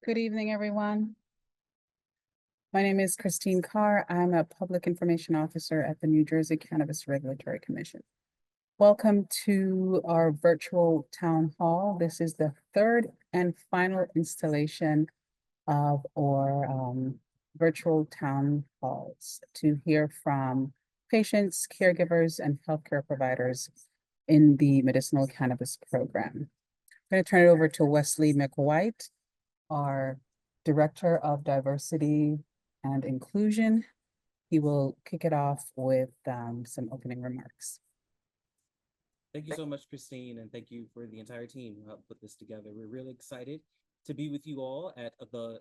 Good evening, everyone. My name is Christine Carr. I'm a Public Information Officer at the New Jersey Cannabis Regulatory Commission. Welcome to our virtual town hall. This is the third and final installation of our virtual town halls to hear from patients, caregivers, and healthcare providers in the medicinal cannabis program. I'm going to turn it over to Wesley McWhite, our Director of Diversity and Inclusion. He will kick it off with some opening remarks. Thank you so much, Christine, and thank you for the entire team who helped put this together. We're really excited to be with you all at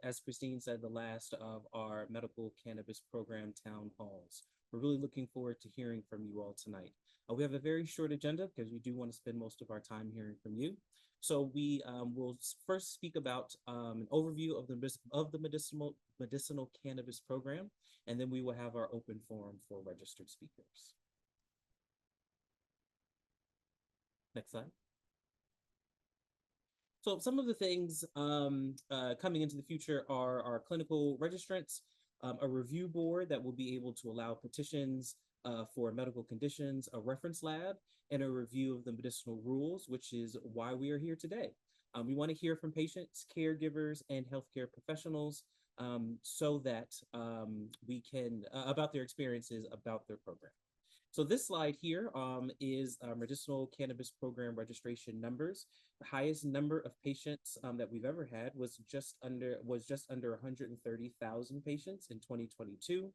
as Christine said, the last of our medical cannabis program town halls. We're really looking forward to hearing from you all tonight. We have a very short agenda because we do want to spend most of our time hearing from you. So we will first speak about an overview of the medicinal cannabis program, and then we will have our open forum for registered speakers. Next slide. So some of the things coming into the future are our clinical registrants, a review board that will be able to allow petitions for medical conditions, a reference lab, and a review of the medicinal rules, which is why we are here today. We want to hear from patients, caregivers, and healthcare professionals so that we can, about their experiences about their program. So this slide here is medicinal cannabis program registration numbers. The highest number of patients that we've ever had was just under 130,000 patients in 2022,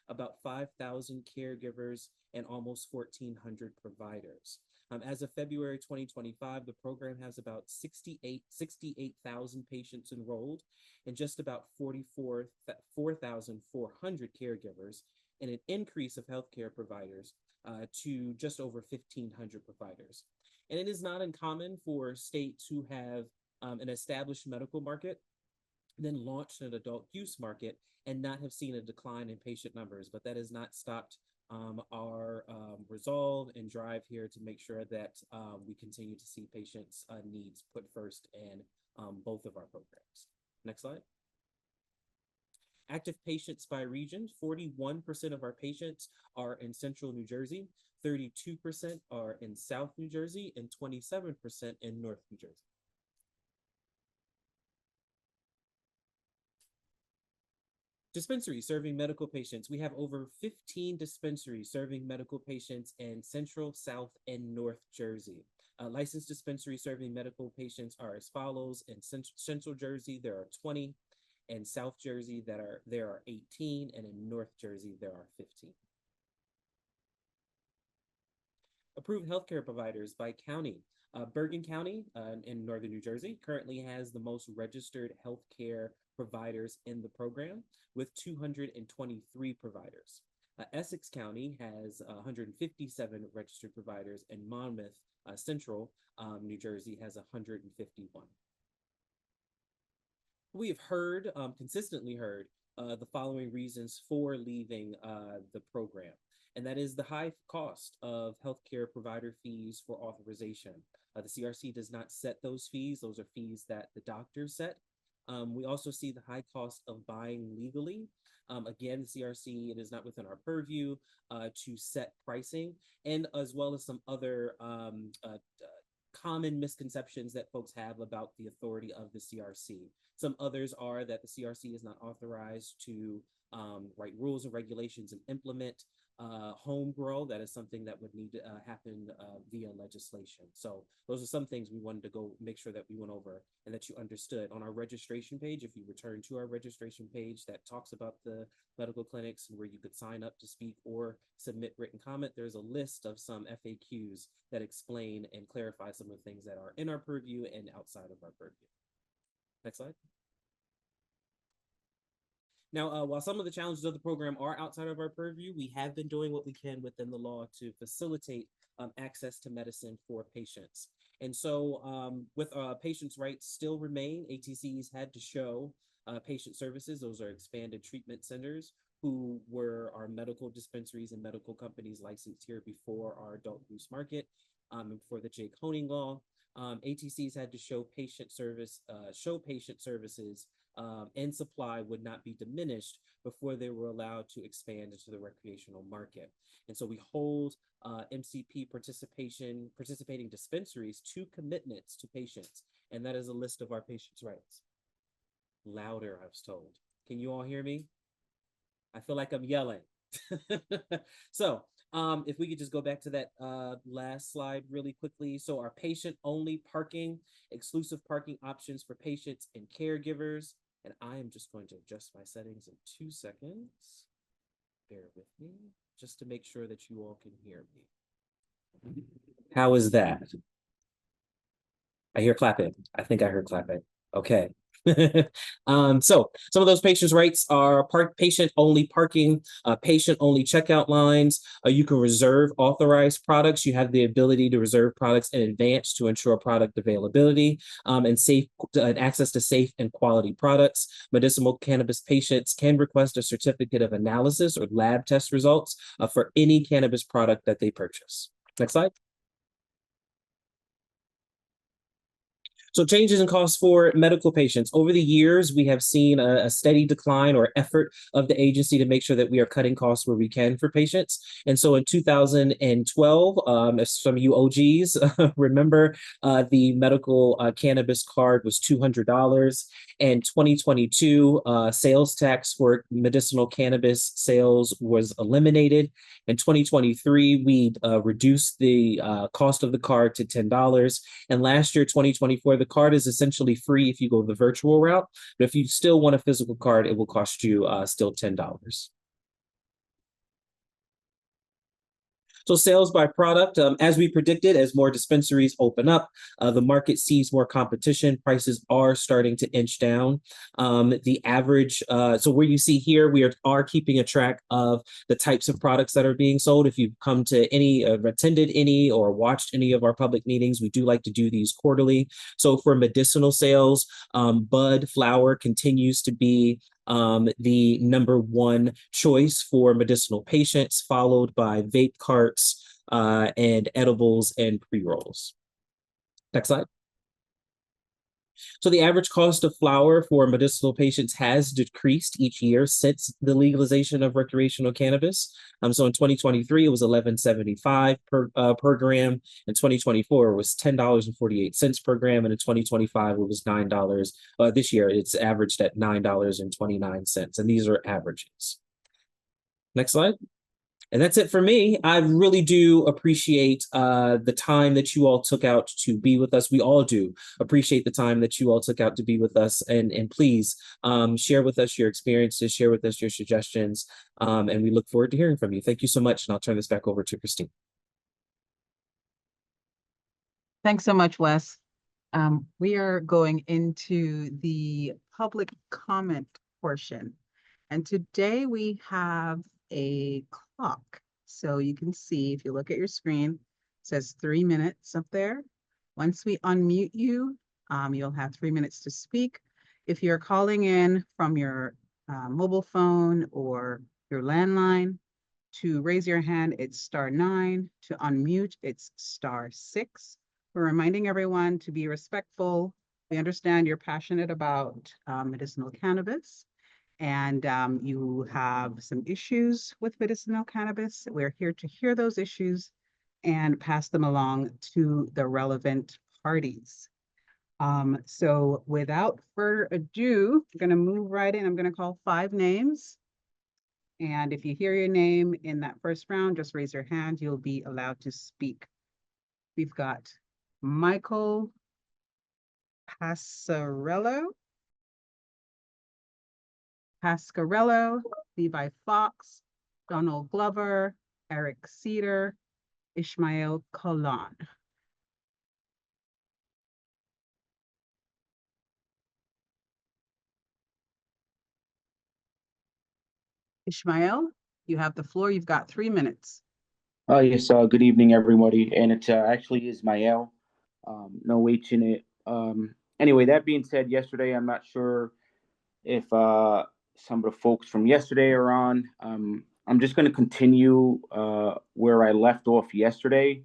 about 5,000 caregivers, and almost 1,400 providers. As of February 2025, the program has about 68,000 patients enrolled and just about 4,400 caregivers, and an increase of healthcare providers to just over 1,500 providers. And it is not uncommon for states who have an established medical market, then launched an adult use market and not have seen a decline in patient numbers. But that has not stopped our resolve and drive here to make sure that we continue to see patients' needs put first in both of our programs. Next slide. Active patients by region, 41% of our patients are in central New Jersey, 32% are in South New Jersey, and 27% in North New Jersey. Dispensaries serving medical patients. We have over 15 dispensaries serving medical patients in Central, South, and North Jersey. Licensed dispensaries serving medical patients are as follows. In Central Jersey, there are 20. In South Jersey, there are 18, and in North Jersey, there are 15. Approved healthcare providers by county. Bergen County in northern New Jersey currently has the most registered healthcare providers in the program with 223 providers. Essex County has 157 registered providers, and Monmouth Central New Jersey has 151. We have heard, consistently heard, the following reasons for leaving the program, and that is the high cost of healthcare provider fees for authorization. The CRC does not set those fees. Those are fees that the doctors set. We also see the high cost of buying legally. Again, the CRC, it is not within our purview to set pricing, and as well as some other common misconceptions that folks have about the authority of the CRC. Some others are that the CRC is not authorized to write rules and regulations and implement home grow. That is something that would need to happen via legislation. So those are some things we wanted to go make sure that we went over and that you understood. On our registration page, if you return to our registration page that talks about the medical clinics and where you could sign up to speak or submit written comment, there's a list of some FAQs that explain and clarify some of the things that are in our purview and outside of our purview. Next slide. Now, while some of the challenges of the program are outside of our purview, we have been doing what we can within the law to facilitate access to medicine for patients. And so with patients' rights still remain, ATCs had to show patient services. Those are expanded treatment centers who were our medical dispensaries and medical companies licensed here before our adult use market and before the Jake Honing law. ATCs had to show patient services and supply would not be diminished before they were allowed to expand into the recreational market. And so we hold MCP participating dispensaries to commitments to patients, and that is a list of our patients' rights. Louder, I was told. Can you all hear me? I feel like I'm yelling. So if we could just go back to that last slide really quickly. So our patient-only parking, exclusive parking options for patients and caregivers. And I am just going to adjust my settings in 2 seconds. Bear with me, just to make sure that you all can hear me. How is that? I hear clapping. I think I heard clapping. Okay. So some of those patients' rights are patient-only parking, patient-only checkout lines. You can reserve authorized products. You have the ability to reserve products in advance to ensure product availability and safe access to safe and quality products. Medicinal cannabis patients can request a certificate of analysis or lab test results for any cannabis product that they purchase. Next slide. So changes in costs for medical patients. Over the years, we have seen a steady decline or effort of the agency to make sure that we are cutting costs where we can for patients. And so in 2012, as some of you OGs remember, the medical cannabis card was $200. And 2022, sales tax for medicinal cannabis sales was eliminated. In 2023, we reduced the cost of the card to $10. And last year, 2024, the card is essentially free if you go the virtual route. But if you still want a physical card, it will cost you still $10. So sales by product, as we predicted, as more dispensaries open up, the market sees more competition. Prices are starting to inch down. The average, so where you see here, we are keeping a track of the types of products that are being sold. If you've come to any, attended any, or watched any of our public meetings, we do like to do these quarterly. So for medicinal sales, bud flower continues to be the number one choice for medicinal patients, followed by vape carts and edibles and pre-rolls. Next slide. So the average cost of flower for medicinal patients has decreased each year since the legalization of recreational cannabis. So in 2023, it was $11.75 per gram. In 2024, it was $10.48 per gram. And in 2025, it was $9. This year, it's averaged at $9.29. And these are averages. Next slide. And that's it for me. I really do appreciate the time that you all took out to be with us. We all do appreciate the time that you all took out to be with us. And please share with us your experiences, share with us your suggestions. And we look forward to hearing from you. Thank you so much. And I'll turn this back over to Christine. Thanks so much, Wes. We are going into the public comment portion. And today we have a clock. So you can see, if you look at your screen, it says 3 minutes up there. Once we unmute you, you'll have 3 minutes to speak. If you're calling in from your mobile phone or your landline, to raise your hand, it's *9. To unmute, it's *6. We're reminding everyone to be respectful. We understand you're passionate about medicinal cannabis, and you have some issues with medicinal cannabis. We're here to hear those issues and pass them along to the relevant parties. So without further ado, I'm going to move right in. I'm going to call 5 names. And if you hear your name in that first round, just raise your hand. You'll be allowed to speak. We've got Michael Pascarello, Levi Fox, Donald Glover, Eric Cedar, Ishmael Colon. Ishmael, you have the floor. You've got 3 minutes. Yes, good evening, everybody. And it actually is Mael, no H in it. Anyway, that being said, yesterday, I'm not sure if some of the folks from yesterday are on. I'm just going to continue where I left off yesterday.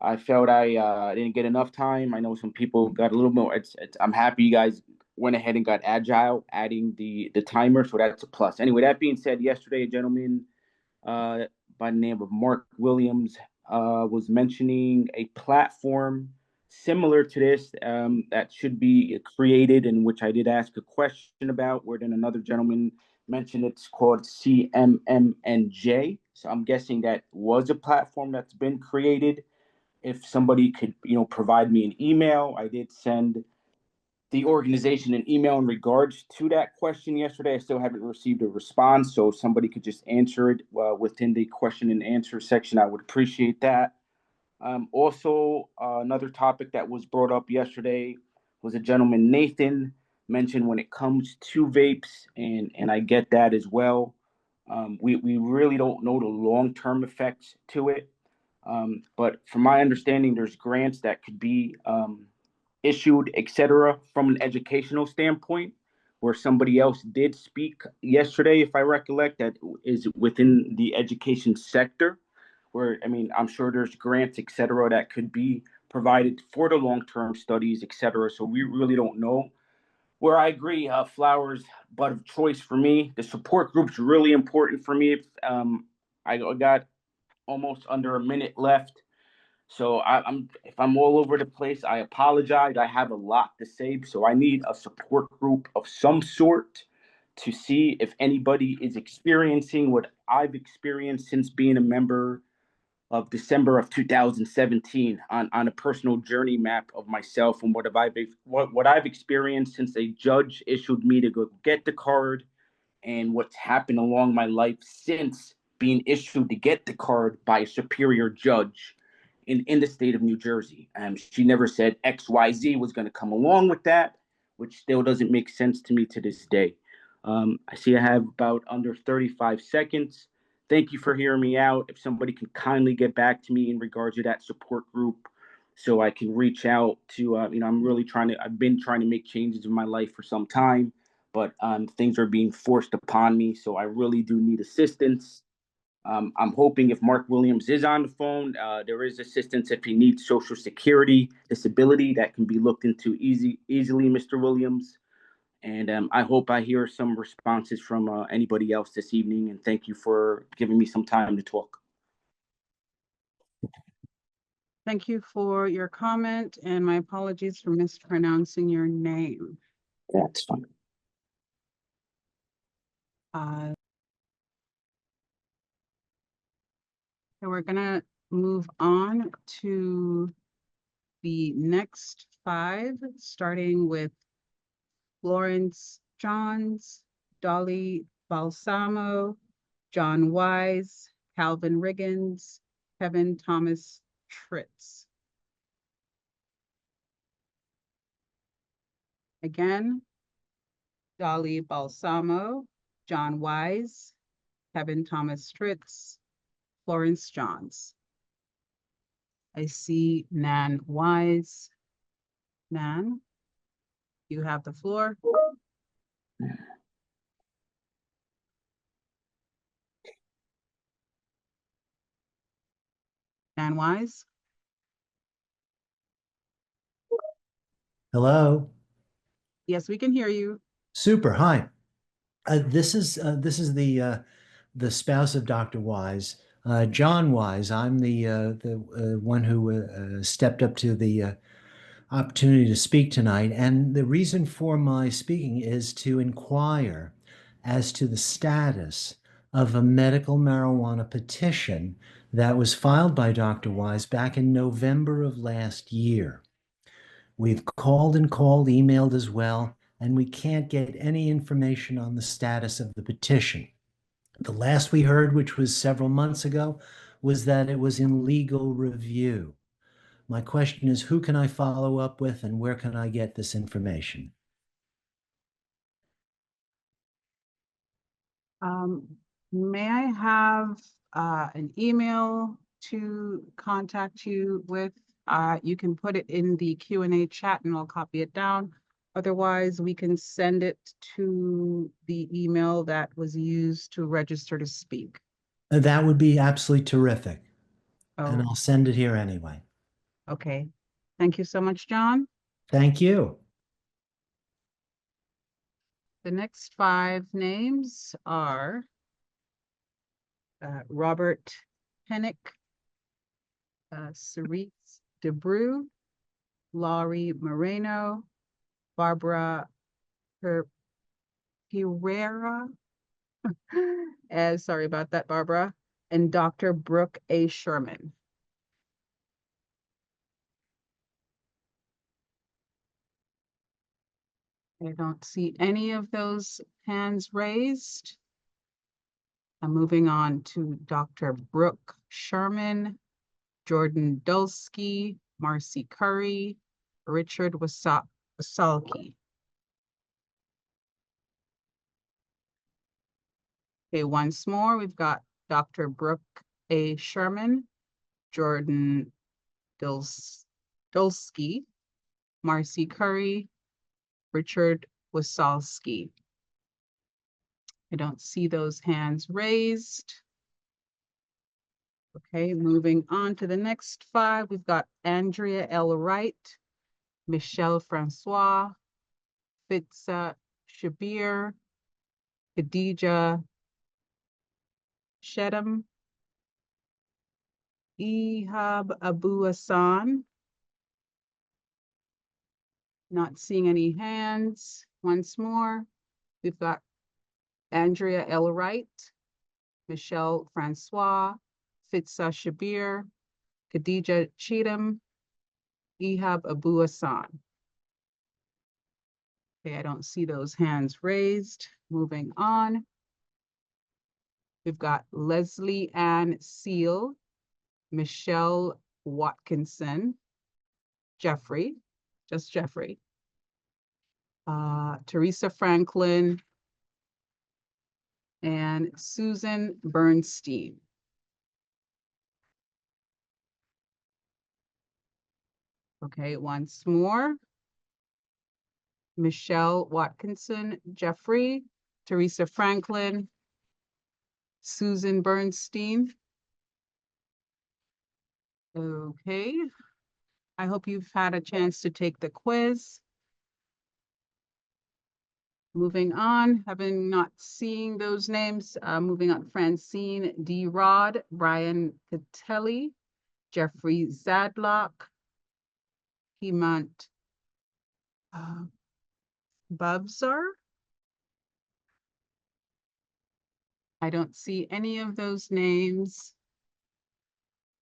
I felt I didn't get enough time. I know some people got a little more. I'm happy you guys went ahead and got agile, adding the timer, so that's a plus. Anyway, that being said, yesterday a gentleman uh, by the name of Mark Williams was mentioning a platform similar to this that should be created, in which I did ask a question about, where then another gentleman mentioned it's called CMMNJ. So I'm guessing that was a platform that's been created. If somebody could, provide me an email, I did send the organization an email in regards to that question yesterday. I still haven't received a response, so if somebody could just answer it within the question and answer section, I would appreciate that. Also, another topic that was brought up yesterday was a gentleman, Nathan, mentioned when it comes to vapes, and I get that as well. We really don't know the long term effects to it. But from my understanding, there's grants that could be issued, etc., from an educational standpoint, where somebody else did speak yesterday, if I recollect, that is within the education sector, where, I mean, I'm sure there's grants, etc., that could be provided for the long-term studies, etc. So we really don't know. Where I agree, flowers, bud of choice for me. The support group's really important for me. I got almost under a minute left. So I'm if I'm all over the place, I apologize. I have a lot to say, so I need a support group of some sort to see if anybody is experiencing what I've experienced since being a member of December of 2017 on a personal journey map of myself and what I've experienced since a judge issued me to go get the card, and what's happened along my life since being issued to get the card by a superior judge in the state of New Jersey. She never said XYZ was going to come along with that, which still doesn't make sense to me to this day. I see I have about under 35 seconds. Thank you for hearing me out. If somebody can kindly get back to me in regards to that support group so I can reach out to, I've been trying to make changes in my life for some time, but things are being forced upon me. So I really do need assistance. I'm hoping if Mark Williams is on the phone, there is assistance if he needs Social Security disability that can be looked into easily, Mr. Williams. And I hope I hear some responses from anybody else this evening. And thank you for giving me some time to talk. Thank you for your comment, and my apologies for mispronouncing your name. That's fine. So we're gonna move on to the next five, starting with Florence Johns, Dolly Balsamo, John Wise, Calvin Riggins, Kevin Thomas Tritz. Again, Dolly Balsamo, John Wise, Kevin Thomas Tritz, Florence Johns. I see Nan Wise. Nan, you have the floor. Nan Wise? Hello. Yes, we can hear you. Super. Hi. This is the spouse of Dr. Wise, John Wise. I'm the one who stepped up to the opportunity to speak tonight, and the reason for my speaking is to inquire as to the status of a medical marijuana petition that was filed by Dr. Wise back in November of last year. We've called and called, emailed as well, and we can't get any information on the status of the petition. The last we heard, which was several months ago, was that it was in legal review. My question is, who can I follow up with and where can I get this information? May I have an email to contact you with? You can put it in the Q&A chat and I'll copy it down. Otherwise, we can send it to the email that was used to register to speak. That would be absolutely terrific. And Oh, I'll send it here anyway. okay. Thank you so much, John. Thank you. The next 5 names are Robert Hennick, Cerise DeBrew, Laurie Moreno, Barbara Pereira, sorry about that, Barbara, and Dr. Brooke A. Sherman. I don't see any of those hands raised. I'm moving on to Dr. Brooke Sherman, Jordan Dulski, Marcy Curry, Richard Wasalki. Okay, once more, we've got Dr. Brooke A. Sherman, Jordan Dulski, Marcy Curry, Richard Wasalski. I don't see those hands raised. Okay, moving on to the next 5. We've got Andrea L. Wright, Michelle Francois, Fitza Shabir, Khadija Shedam, Ihab Abu Hassan. Not seeing any hands. Once more, we've got Andrea L. Wright, Michelle Francois, Fitza Shabir, Khadija Cheatham, Ihab Abu Hassan. Okay, I don't see those hands raised. Moving on. We've got Leslie Ann Seal, Michelle Watkinson, Jeffrey, just Jeffrey, Teresa Franklin, and Susan Bernstein. Okay, once more. Michelle Watkinson, Jeffrey, Teresa Franklin, Susan Bernstein. Okay. I hope you've had a chance to take the quiz. Moving on, having not seeing those names, moving on, Francine D. Rod, Brian Catelli, Jeffrey Zadlock, Hemant Babzar. I don't see any of those names.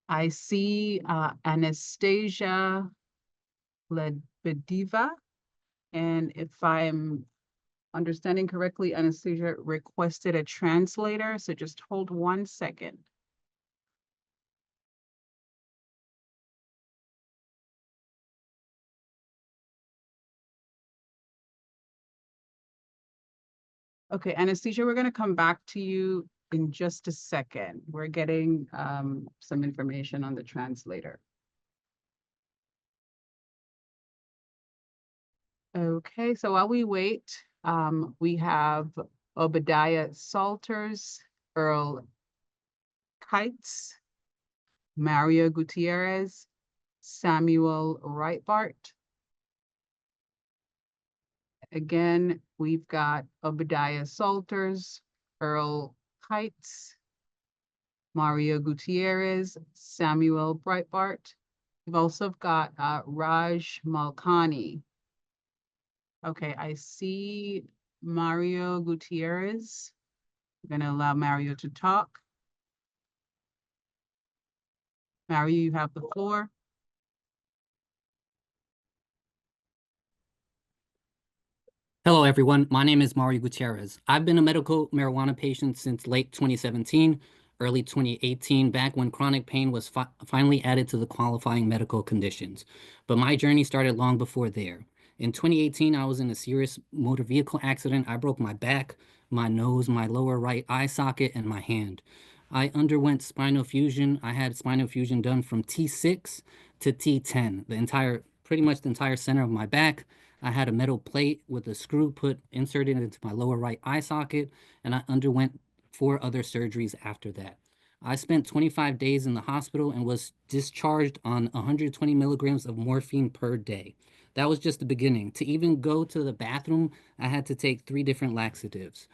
I see Anastasia Ledbediva, and if I'm understanding correctly, Anastasia requested a translator, so just hold 1 second. Okay, Anastasia, we're gonna come back to you in just a second. We're getting some information on the translator. Okay, so while we wait, we have Obadiah Salters, Earl Kites, Mario Gutierrez, Samuel Reitbart. Again, we've got Obadiah Salters, Earl Kites, Mario Gutierrez, Samuel Breitbart. We've also got Raj Malkani. Okay, I see Mario Gutierrez. I'm gonna allow Mario to talk. Mario, you have the floor. Hello, everyone. My name is Mario Gutierrez. I've been a medical marijuana patient since late 2017, early 2018, back when chronic pain was finally added to the qualifying medical conditions. But my journey started long before there. In 2018, I was in a serious motor vehicle accident. I broke my back, my nose, my lower right eye socket, and my hand. I underwent spinal fusion. I had spinal fusion done from T6 to T10, pretty much the entire center of my back. I had a metal plate with a screw inserted into my lower right eye socket, and I underwent 4 other surgeries after that. I spent 25 days in the hospital and was discharged on 120 milligrams of morphine per day. That was just the beginning. To even go to the bathroom, I had to take 3 different laxatives.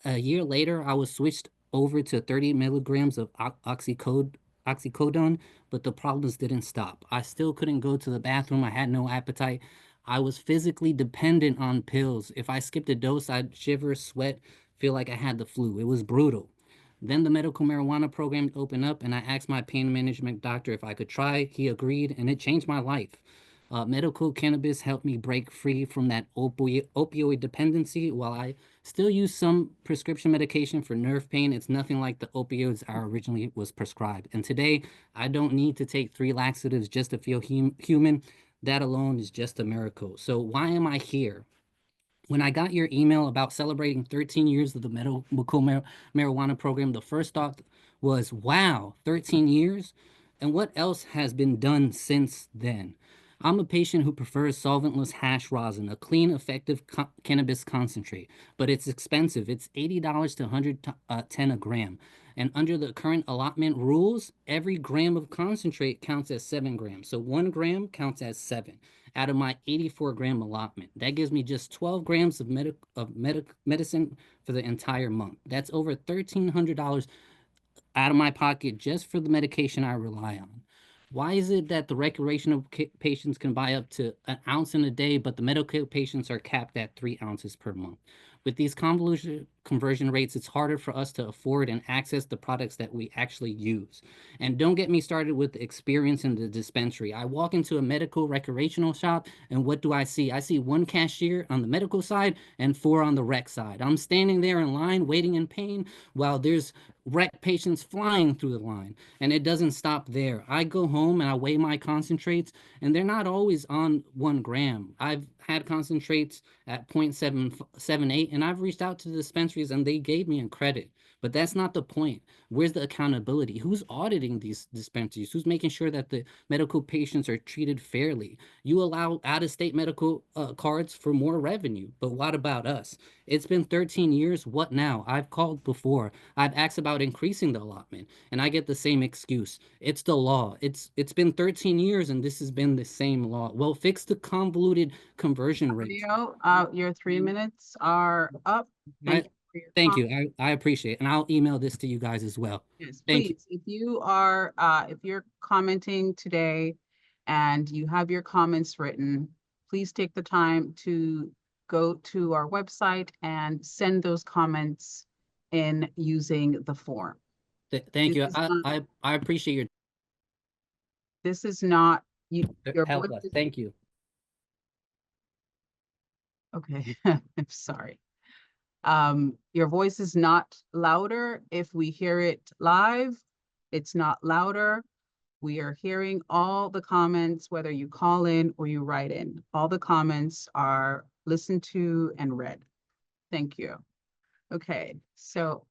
A year later, I was switched over to 30 milligrams of oxycodone, but the problems didn't stop. I still couldn't go to the bathroom. I had no appetite. I was physically dependent on pills. If I skipped a dose, I'd shiver, sweat, feel like I had the flu. It was brutal. Then the medical marijuana program opened up, and I asked my pain management doctor if I could try. He agreed, and it changed my life. Medical cannabis helped me break free from that opioid dependency. While I still use some prescription medication for nerve pain, it's nothing like the opioids I originally was prescribed. And today, I don't need to take 3 laxatives just to feel human. That alone is just a miracle. So why am I here? When I got your email about celebrating 13 years of the medical marijuana program, the first thought was, wow, 13 years? And what else has been done since then? I'm a patient who prefers solventless hash rosin, a clean, effective cannabis concentrate, but it's expensive. It's $80 to $110 a gram. And under the current allotment rules, every gram of concentrate counts as 7 grams. So 1 gram counts as 7 out of my 84-gram allotment. That gives me just 12 grams of medicine for the entire month. That's over $1,300 out of my pocket just for the medication I rely on. Why is it that the recreational patients can buy up to an ounce in a day, but the medical patients are capped at 3 ounces per month? With these conversion rates, it's harder for us to afford and access the products that we actually use. And don't get me started with the experience in the dispensary. I walk into a medical recreational shop, and what do I see? I see 1 cashier on the medical side and 4 on the rec side. I'm standing there in line waiting in pain while there's rec patients flying through the line. And it doesn't stop there. I go home and I weigh my concentrates, and they're not always on 1 gram. I've had concentrates at 0.778, and I've reached out to the dispensaries and they gave me a credit. But that's not the point. Where's the accountability? Who's auditing these dispensaries? Who's making sure that the medical patients are treated fairly? You allow out-of-state medical cards for more revenue, but what about us? It's been 13 years. What now? I've called before. I've asked about increasing the allotment, and I get the same excuse. It's the law. It's been 13 years, and this has been the same law. Well, fix the convoluted conversion rates. Leo, your 3 minutes are up. Thank you for your Thank comment. you. I appreciate it. And I'll email this to you guys as well. Yes, Thank you. please, if you are, if you're commenting today and you have your comments written, please take the time to go to our website and send those comments in using the form. Thank you. This is not- I appreciate your This is not, your help voice us. is- Thank you. Okay, I'm sorry. Your voice is not louder. If we hear it live, it's not louder. We are hearing all the comments, whether you call in or you write in. All the comments are listened to and read. Thank you. Okay, so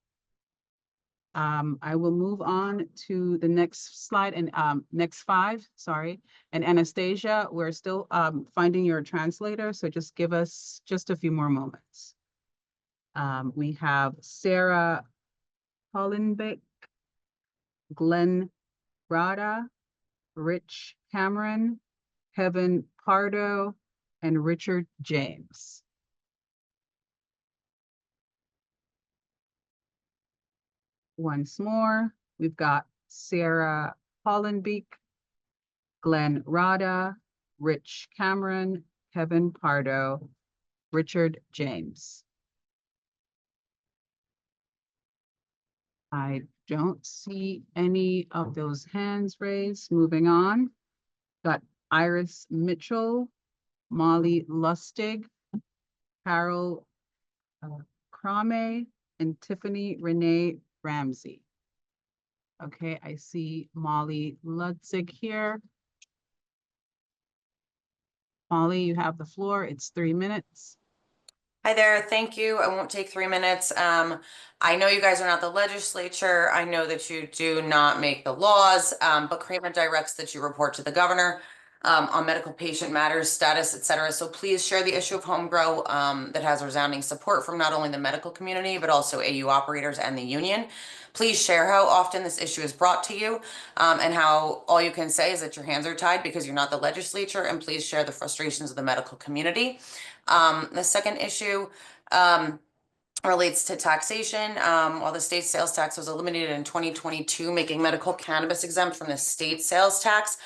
I will move on to the next slide and next 5, sorry. And Anastasia, we're still finding your translator, so just give us just a few more moments. We have Sarah Hollenbeck, Glenn Rada, Rich Cameron, Kevin Pardo, and Richard James. Once more, we've got Sarah Hollenbeek, Glenn Rada, Rich Cameron, Kevin Pardo, Richard James. I don't see any of those hands raised. Moving on. Got Iris Mitchell, Molly Lustig, Carol Crame, and Tiffany Renee Ramsey. Okay, I see Molly Lustig here. Molly, you have the floor. It's 3 minutes. Hi there, thank you. I won't take 3 minutes. I know you guys are not the legislature. I know that you do not make the laws, but Kramer directs that you report to the governor on medical patient matters, status, etc. So please share the issue of home grow that has resounding support from not only the medical community, but also AU operators and the union. Please share how often this issue is brought to you, and how all you can say is that your hands are tied because you're not the legislature, and please share the frustrations of the medical community. The second issue, relates to taxation. While the state sales tax was eliminated in 2022, making medical cannabis exempt from the state sales tax,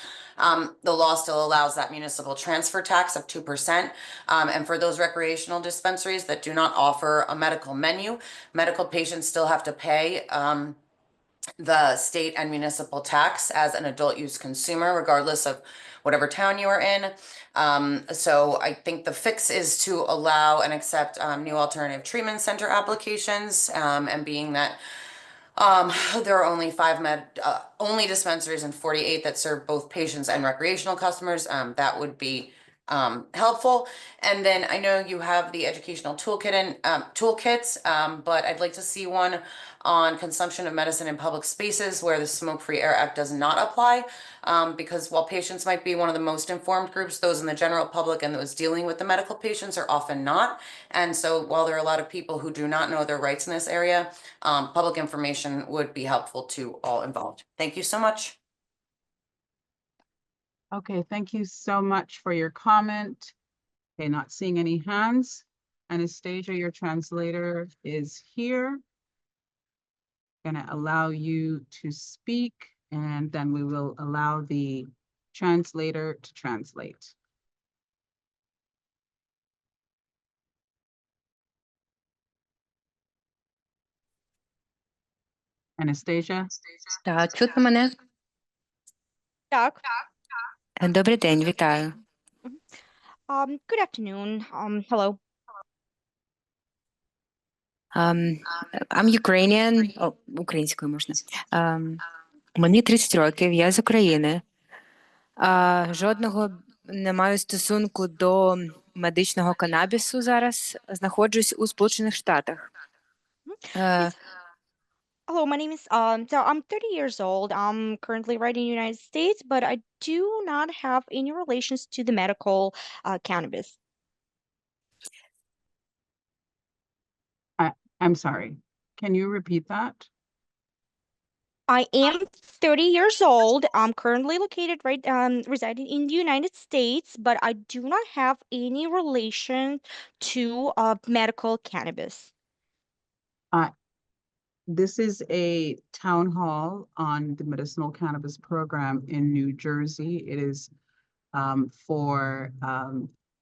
the law still allows that municipal transfer tax of 2%. And for those recreational dispensaries that do not offer a medical menu, medical patients still have to pay the state and municipal tax as an adult use consumer, regardless of whatever town you are in. So I think the fix is to allow and accept new alternative treatment center applications, and being that there are only only dispensaries and 48 that serve both patients and recreational customers. That would be helpful. And then I know you have the educational toolkits, but I'd like to see one on consumption of medicine in public spaces where the Smoke-Free Air Act does not apply. Because while patients might be one of the most informed groups, those in the general public and those dealing with the medical patients are often not. And so while there are a lot of people who do not know their rights in this area, public information would be helpful to all involved. Thank you so much. Okay, thank you so much for your comment. Okay, not seeing any hands. Anastasia, your translator is here. Gonna allow you to speak, and then we will allow the translator to translate. Anastasia? Так, чутно мене? Так. Добрий день, вітаю. Good afternoon. Hello. I'm Ukrainian. Українською можна. Мені 30 років, я з України. Жодного не маю стосунку до медичного канабісу зараз. Знаходжусь у Сполучених Штатах. Yes. Hello, my name is so I'm 30 years old. I'm currently right in the United States, but I do not have any relations to the medical cannabis. I'm sorry. Can you repeat that? I am 30 years old. I'm currently located residing in the United States, but I do not have any relation to medical cannabis. This is a town hall on the medicinal cannabis program in New Jersey. It is for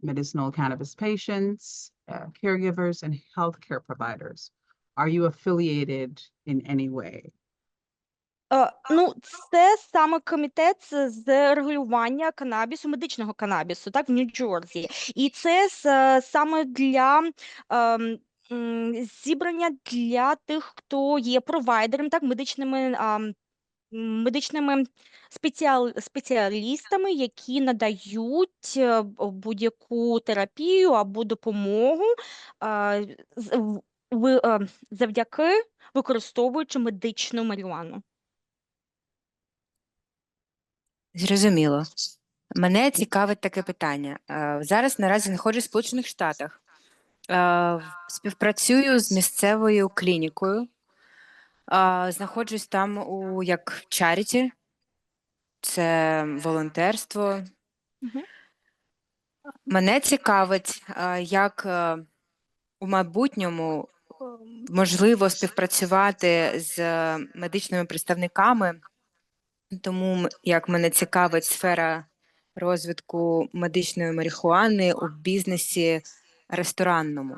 medicinal cannabis patients, caregivers, and healthcare providers. Are you affiliated in any way? Ну, це саме комітет з регулювання канабісу, медичного канабісу, так, в Нью-Джерсі. І це саме для зібрання для тих, хто є провайдером, так, медичними спеціалістами, які надають будь-яку терапію або допомогу завдяки використовуючи медичну марихуану. Зрозуміло. Мене цікавить таке питання. Зараз наразі знаходжусь в Сполучених Штатах. Співпрацюю з місцевою клінікою. Знаходжусь там як чаріті. Це волонтерство. Мене цікавить, як у майбутньому можливо співпрацювати з медичними представниками. Тому як мене цікавить сфера розвитку медичної марихуани у бізнесі ресторанному.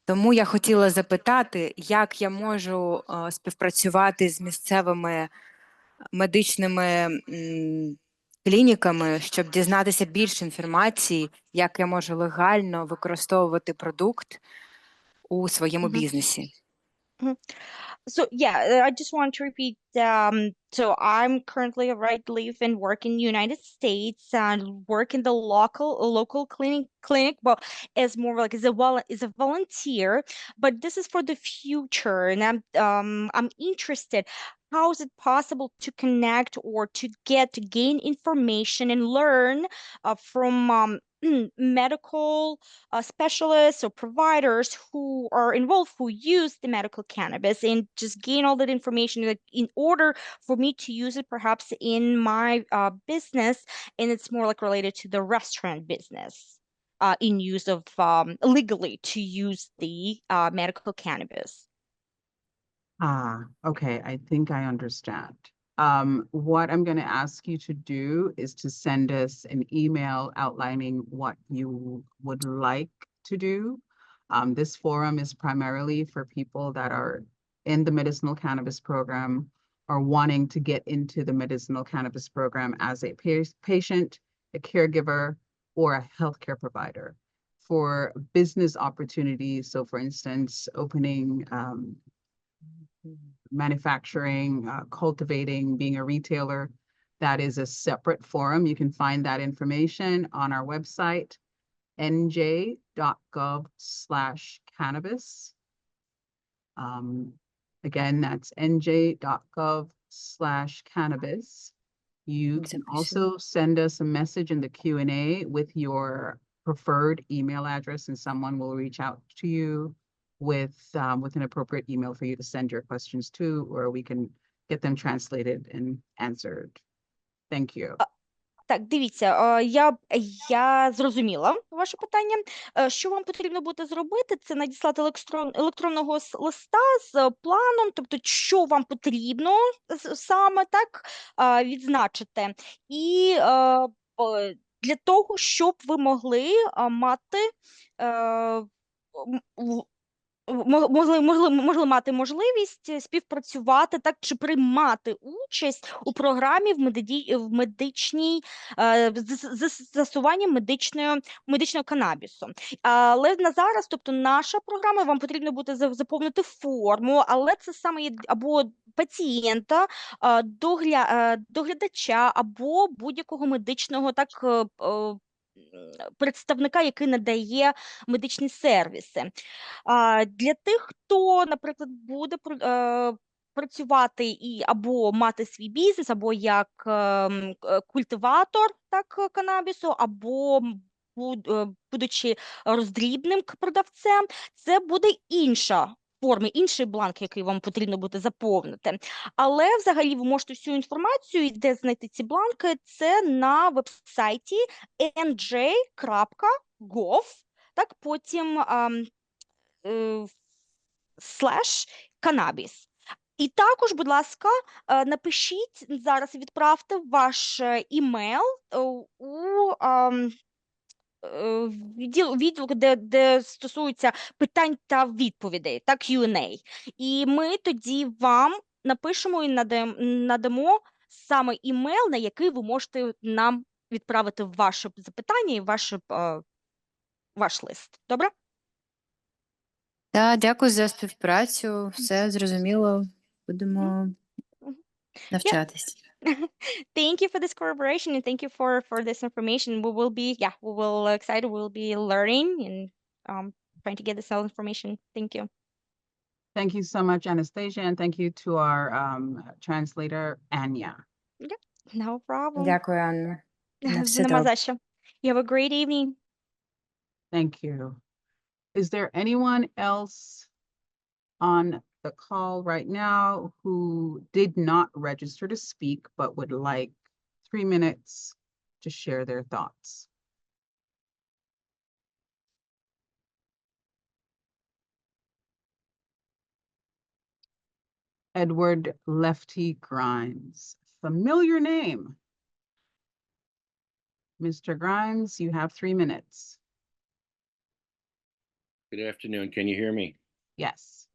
Тому я хотіла запитати, як я можу співпрацювати з місцевими медичними клініками, щоб дізнатися більше інформації, як я можу легально використовувати продукт у своєму бізнесі. So yeah, I just want to repeat. So I'm currently live and work in the United States and work in the local clinic. Well, as more like as a volunteer, but this is for the future, and I'm interested. How is it possible to connect or to gain information and learn from medical specialists or providers who are involved who use the medical cannabis and just gain all that information like, in order for me to use it perhaps in my business, and it's more like related to the restaurant business in use of legally to use the medical cannabis. Ah, okay, I think I understand. What I'm going to ask you to do is to send us an email outlining what you would like to do. This forum is primarily for people that are in the medicinal cannabis program or wanting to get into the medicinal cannabis program as a patient, a caregiver, or a healthcare provider. For business opportunities, so for instance, opening manufacturing, cultivating, being a retailer, that is a separate forum. You can find that information on our website, nj.gov/cannabis. Again, that's nj.gov/cannabis. You can also send us a message in the Q&A with your preferred email address, and someone will reach out to you with an appropriate email for you to send your questions to, or we can get them translated and answered. Thank you. Так, дивіться, я зрозуміла ваше питання. Що вам потрібно буде зробити, це надіслати електронного листа з планом, тобто, що вам потрібно саме так відзначити. І для того, щоб ви могли мати могли мати можливість співпрацювати так чи приймати участь у програмі в медичній застосуванні медичного канабісу. Але на зараз, тобто наша програма, вам потрібно буде заповнити форму, але це саме є або пацієнта, доглядача, або будь-якого медичного представника, який надає медичні сервіси. Для тих, хто, наприклад, буде працювати або мати свій бізнес, або як культиватор канабісу, або будучи роздрібним продавцем, це буде інша форми, інший бланк, який вам потрібно буде заповнити. Але взагалі ви можете всю інформацію, де знайти ці бланки, це на веб-сайті nj.gov, так, потім /cannabis. І також, будь ласка, напишіть зараз, відправте ваш імейл у відділ, де стосується питань та відповідей, так, Q&A. І ми тоді вам напишемо і надамо саме імейл, на який ви можете нам відправити ваше запитання і ваш лист. Добре? Так, дякую за співпрацю. Все зрозуміло. Будемо навчатись. Thank you for this collaboration and thank you for this information. We will excited. We'll be learning and trying to get this all information. Thank you. Thank you so much, Anastasia, and thank you to our translator, Anya. Yeah, no problem. Дякую, Анна. На все Нема добре. за що. You have a great evening. Thank you. Is there anyone else on the call right now who did not register to speak but would like 3 minutes to share their thoughts? Edward Lefty Grimes, familiar name. Mr. Grimes, you have 3 minutes. Good afternoon. Can you hear me? Yes.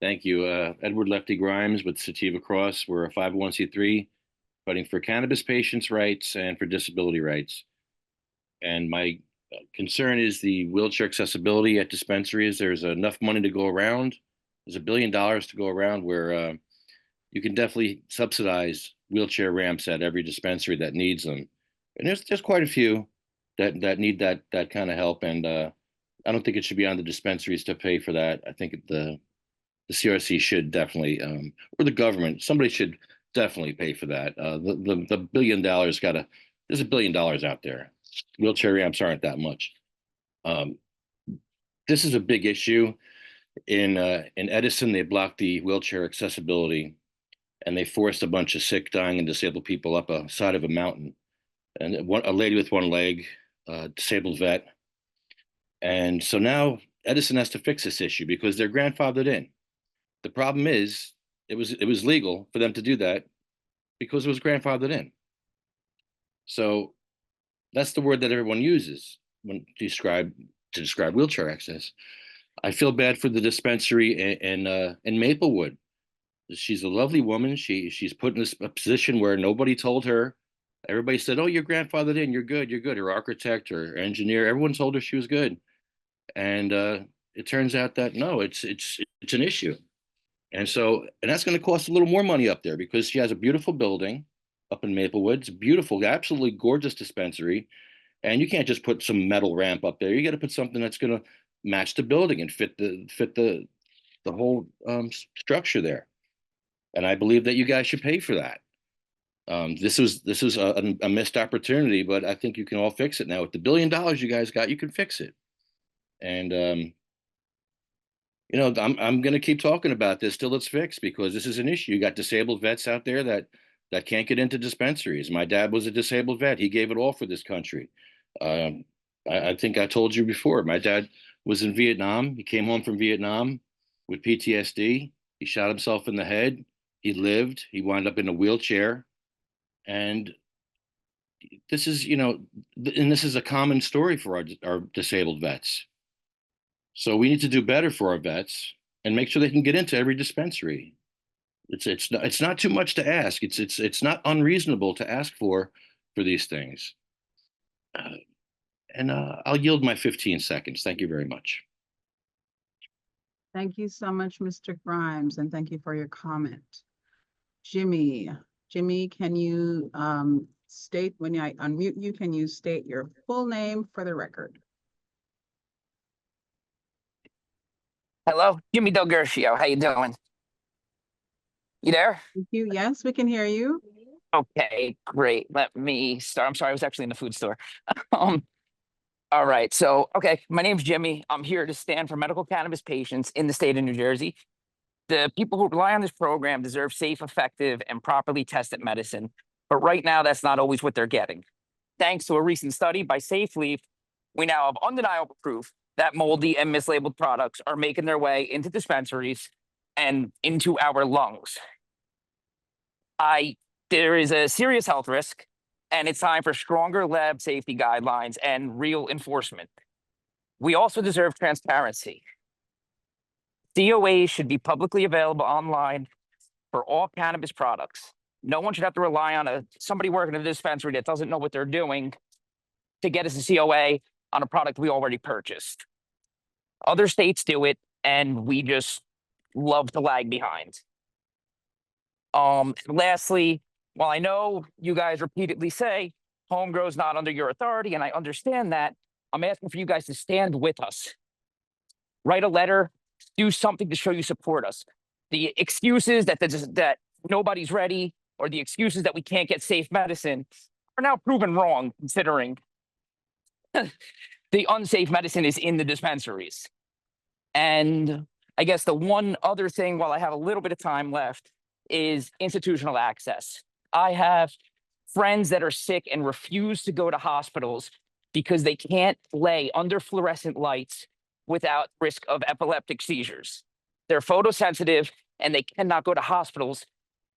Thank you. Edward Lefty Grimes with Sativa Cross. We're a 501c3 fighting for cannabis patients' rights and for disability rights. And my concern is the wheelchair accessibility at dispensaries. There's enough money to go around. There's $1 billion to go around where you can definitely subsidize wheelchair ramps at every dispensary that needs them. And there's quite a few that need that kind of help. And I don't think it should be on the dispensaries to pay for that. I think the CRC should definitely, or the government, somebody should definitely pay for that. The $1 billion there's $1 billion out there. wheelchair ramps aren't that much. This is a big issue. In Edison, they blocked the wheelchair accessibility, and they forced a bunch of sick, dying, and disabled people up a side of a mountain. And a lady with one leg, disabled vet. And so now Edison has to fix this issue because they're grandfathered in. The problem is it was legal for them to do that because it was grandfathered in. So that's the word that everyone uses when to describe wheelchair access. I feel bad for the dispensary in Maplewood. She's a lovely woman. She's put in a position where nobody told her. Everybody said, "Oh, you're grandfathered in. You're good. You're good." Her architect or engineer, everyone told her she was good, and it turns out that no, it's an issue, and that's going to cost a little more money up there because she has a beautiful building up in Maplewood. It's beautiful, absolutely gorgeous dispensary, and you can't just put some metal ramp up there. You got to put something that's going to match the building and fit the whole structure there. And I believe that you guys should pay for that. This was a missed opportunity, but I think you can all fix it now. With the $1 billion you guys got, you can fix it. And I'm going to keep talking about this till it's fixed because this is an issue. You got disabled vets out there that can't get into dispensaries. My dad was a disabled vet. He gave it all for this country. I think I told you before. My dad was in Vietnam. He came home from Vietnam with PTSD. He shot himself in the head. He lived. He wound up in a wheelchair. And this is, this is a common story for our disabled vets. So we need to do better for our vets and make sure they can get into every dispensary. It's not too much to ask. It's not unreasonable to ask for these things. And I'll yield my 15 seconds. Thank you very much. Thank you so much, Mr. Grimes, and thank you for your comment. Jimmy, can you state, when I unmute you, can you state your full name for the record? Hello, Jimmy Del Gershio. How you doing? You there? Thank you. Yes, we can hear you. Okay, great. Let me start. I'm sorry, I was actually in the food store. All right. So, okay, my name's Jimmy. I'm here to stand for medical cannabis patients in the state of New Jersey. The people who rely on this program deserve safe, effective, and properly tested medicine. But right now, that's not always what they're getting. Thanks to a recent study by SafeLeaf, we now have undeniable proof that moldy and mislabeled products are making their way into dispensaries and into our lungs. There is a serious health risk, and it's time for stronger lab safety guidelines and real enforcement. We also deserve transparency. COAs should be publicly available online for all cannabis products. No one should have to rely on somebody working at a dispensary that doesn't know what they're doing to get us a COA on a product we already purchased. Other states do it, and we just love to lag behind. Lastly, while I know you guys repeatedly say home grow is not under your authority, and I understand that, I'm asking for you guys to stand with us. Write a letter, do something to show you support us. The excuses that nobody's ready, or the excuses that we can't get safe medicine, are now proven wrong, considering the unsafe medicine is in the dispensaries. And I guess the one other thing, while I have a little bit of time left, is institutional access. I have friends that are sick and refuse to go to hospitals because they can't lay under fluorescent lights without risk of epileptic seizures. They're photosensitive and they cannot go to hospitals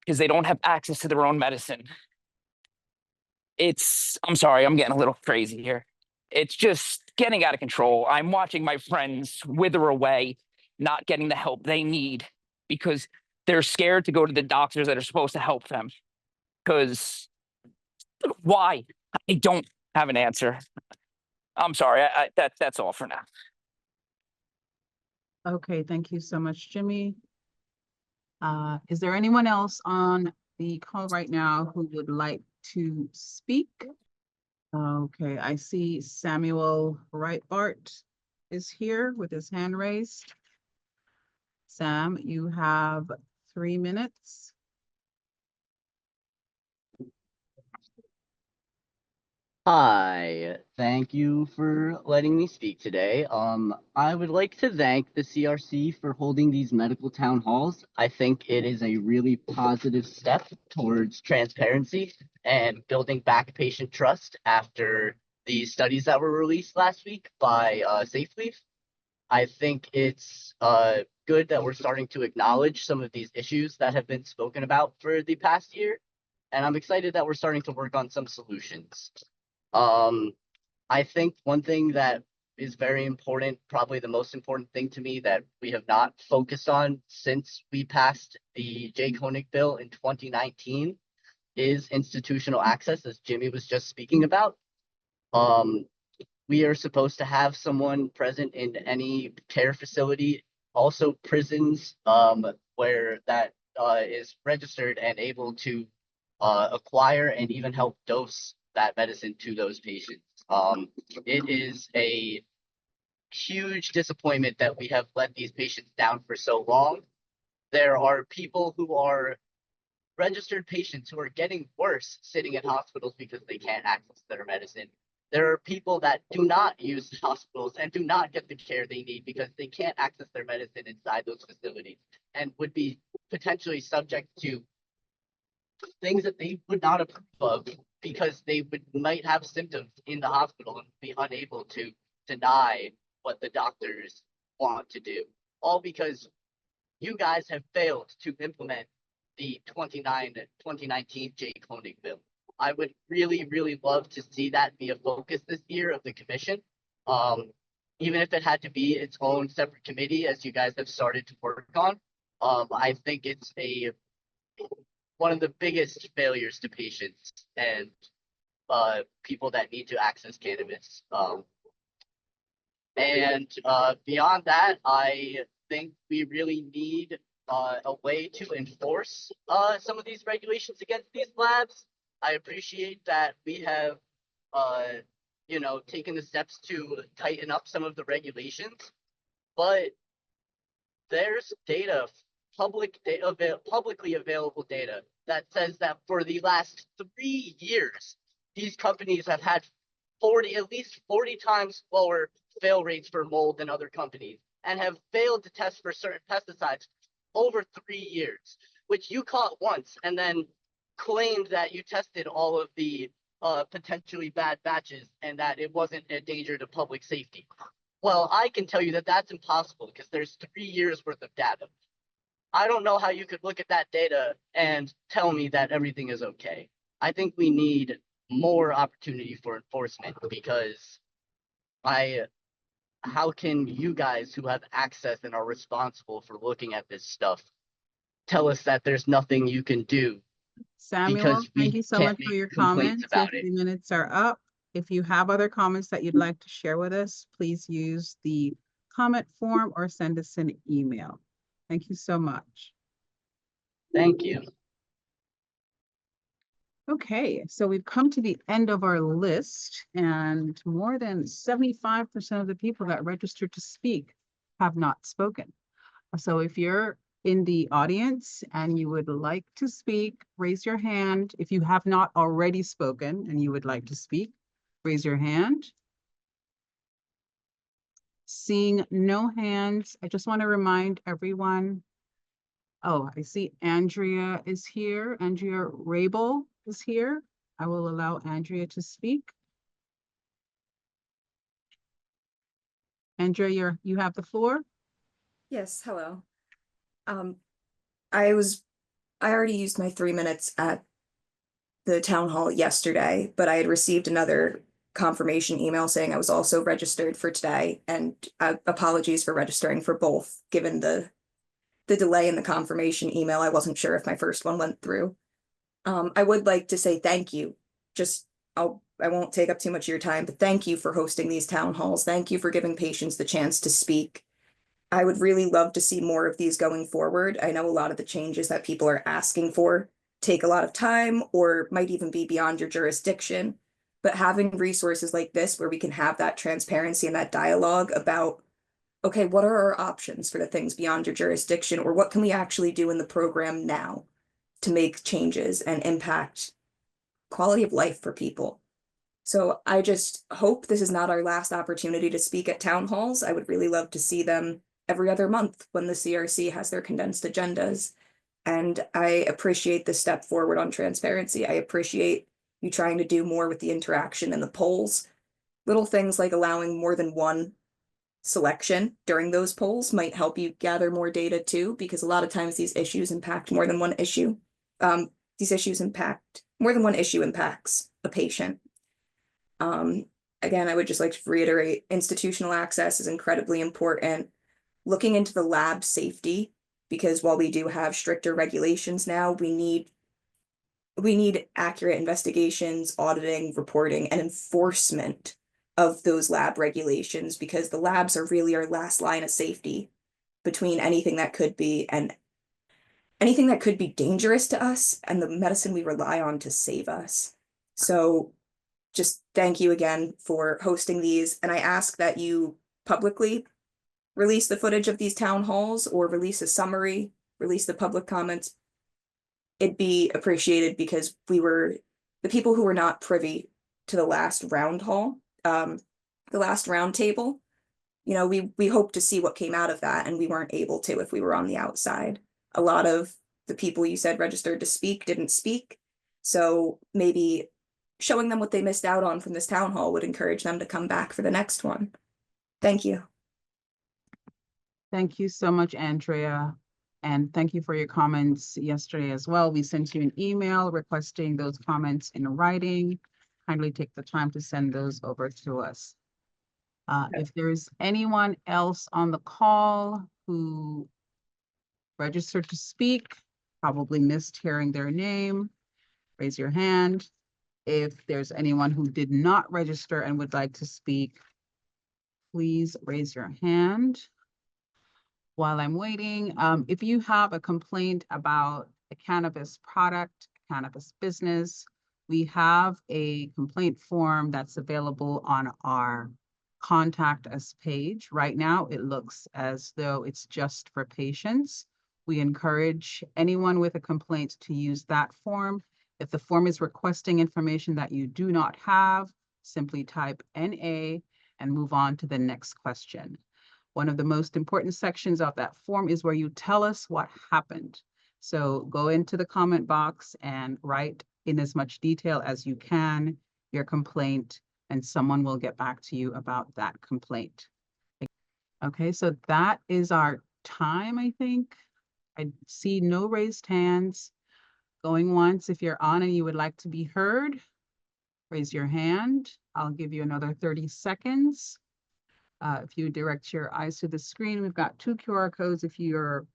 because they don't have access to their own medicine. I'm sorry, I'm getting a little crazy here. It's just getting out of control. I'm watching my friends wither away, not getting the help they need because they're scared to go to the doctors that are supposed to help them. Because why? I don't have an answer. I'm sorry. That's all for now. Okay, thank you so much, Jimmy. Is there anyone else on the call right now who would like to speak? Okay, I see Samuel Breitbart is here with his hand raised. Sam, you have 3 minutes. Hi, thank you for letting me speak today. I would like to thank the CRC for holding these medical town halls. I think it is a really positive step towards transparency and building back patient trust after the studies that were released last week by SafeLeaf. I think it's good that we're starting to acknowledge some of these issues that have been spoken about for the past year, and I'm excited that we're starting to work on some solutions. I think one thing that is very important, probably the most important thing to me that we have not focused on since we passed the Jay Koenig bill in 2019 is institutional access, as Jimmy was just speaking about. We are supposed to have someone present in any care facility, also prisons, where that is registered and able to acquire and even help dose that medicine to those patients. It is a huge disappointment that we have let these patients down for so long. There are people who are registered patients who are getting worse sitting in hospitals because they can't access their medicine. There are people that do not use hospitals and do not get the care they need because they can't access their medicine inside those facilities and would be potentially subject to things that they would not approve of because they might have symptoms in the hospital and be unable to deny what the doctors want to do. All because you guys have failed to implement the 2019 Jay Koenig bill. I would really, really love to see that be a focus this year of the commission. Even if it had to be its own separate committee, as you guys have started to work on. I think it's one of the biggest failures to patients and people that need to access cannabis. Beyond that, I think we really need a way to enforce some of these regulations against these labs. I appreciate that we have, taken the steps to tighten up some of the regulations, but there's data, publicly available data that says that for the last 3 years, these companies have had at least 40 times lower fail rates for mold than other companies and have failed to test for certain pesticides over 3 years, which you caught once and then claimed that you tested all of the potentially bad batches and that it wasn't a danger to public safety. Well, I can tell you that that's impossible because there's 3 years worth of data. I don't know how you could look at that data and tell me that everything is okay. I think we need more opportunity for enforcement because how can you guys who have access and are responsible for looking at this stuff tell us that there's nothing you can do? Samuel, Because we thank you so can't much for make your complaints comments. Your about it. 3 minutes are up. If you have other comments that you'd like to share with us, please use the comment form or send us an email. Thank you so much. Thank you. Okay, so we've come to the end of our list and more than 75% of the people that registered to speak have not spoken. So if you're in the audience and you would like to speak, raise your hand. If you have not already spoken and you would like to speak, raise your hand. Seeing no hands, I just want to remind everyone. Oh, I see Andrea is here. Andrea Rabel is here. I will allow Andrea to speak. Andrea, you have the floor. Yes, hello. I already used my 3 minutes at the town hall yesterday, but I had received another confirmation email saying I was also registered for today, and apologies for registering for both, given the delay in the confirmation email. I wasn't sure if my first one went through. I would like to say thank you. I won't take up too much of your time, but thank you for hosting these town halls. Thank you for giving patients the chance to speak. I would really love to see more of these going forward. I know a lot of the changes that people are asking for take a lot of time or might even be beyond your jurisdiction. But having resources like this where we can have that transparency and that dialogue about, okay, what are our options for the things beyond your jurisdiction, or what can we actually do in the program now to make changes and impact quality of life for people? So I just hope this is not our last opportunity to speak at town halls. I would really love to see them every other month when the CRC has their condensed agendas. And I appreciate the step forward on transparency. I appreciate you trying to do more with the interaction and the polls. Little things like allowing more than one selection during those polls might help you gather more data too, because a lot of times these issues impact more than one issue. These issues impact more than one issue impacts a patient. Again, I would just like to reiterate, institutional access is incredibly important. Looking into the lab safety, because while we do have stricter regulations now, we need accurate investigations, auditing, reporting, and enforcement of those lab regulations, because the labs are really our last line of safety between anything that could be dangerous to us and the medicine we rely on to save us. So just thank you again for hosting these. And I ask that you publicly release the footage of these town halls or release a summary, release the public comments. It'd be appreciated, because we were the people who were not privy to the last round hall, the last round table. You know, we hoped to see what came out of that, and we weren't able to if we were on the outside. A lot of the people you said registered to speak didn't speak. So maybe showing them what they missed out on from this town hall would encourage them to come back for the next one. Thank you. Thank you so much, Andrea. And thank you for your comments yesterday as well. We sent you an email requesting those comments in writing. Kindly take the time to send those over to us. If there's anyone else on the call who registered to speak, probably missed hearing their name, raise your hand. If there's anyone who did not register and would like to speak, please raise your hand. While I'm waiting, if you have a complaint about a cannabis product, cannabis business, we have a complaint form that's available on our Contact Us page. Right now, it looks as though it's just for patients. We encourage anyone with a complaint to use that form. If the form is requesting information that you do not have, simply type NA and move on to the next question. One of the most important sections of that form is where you tell us what happened. So go into the comment box and write in as much detail as you can your complaint, and someone will get back to you about that complaint. Okay, so that is our time, I think. I see no raised hands. Going once. If you're on and you would like to be heard, raise your hand. I'll give you another 30 seconds. If you direct your eyes to the screen, we've got 2 QR codes. If you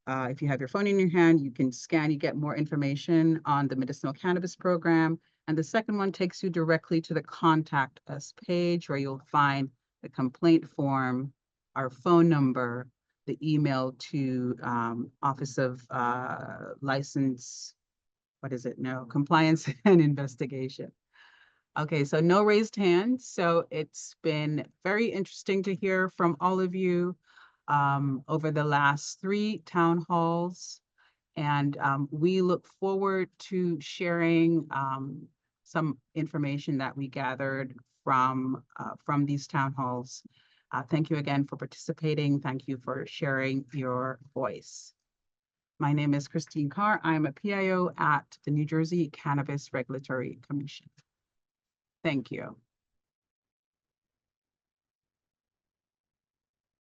have your phone in your hand, you can scan, you get more information on the medicinal cannabis program. And the second one takes you directly to the Contact Us page, where you'll find the complaint form, our phone number, the email to Office of Compliance and Investigation. Okay, so no raised hands. So it's been very interesting to hear from all of you over the last 3 town halls. And we look forward to sharing some information that we gathered from these town halls. Thank you again for participating. Thank you for sharing your voice. My name is Christine Carr. I'm a PIO at the New Jersey Cannabis Regulatory Commission. Thank you.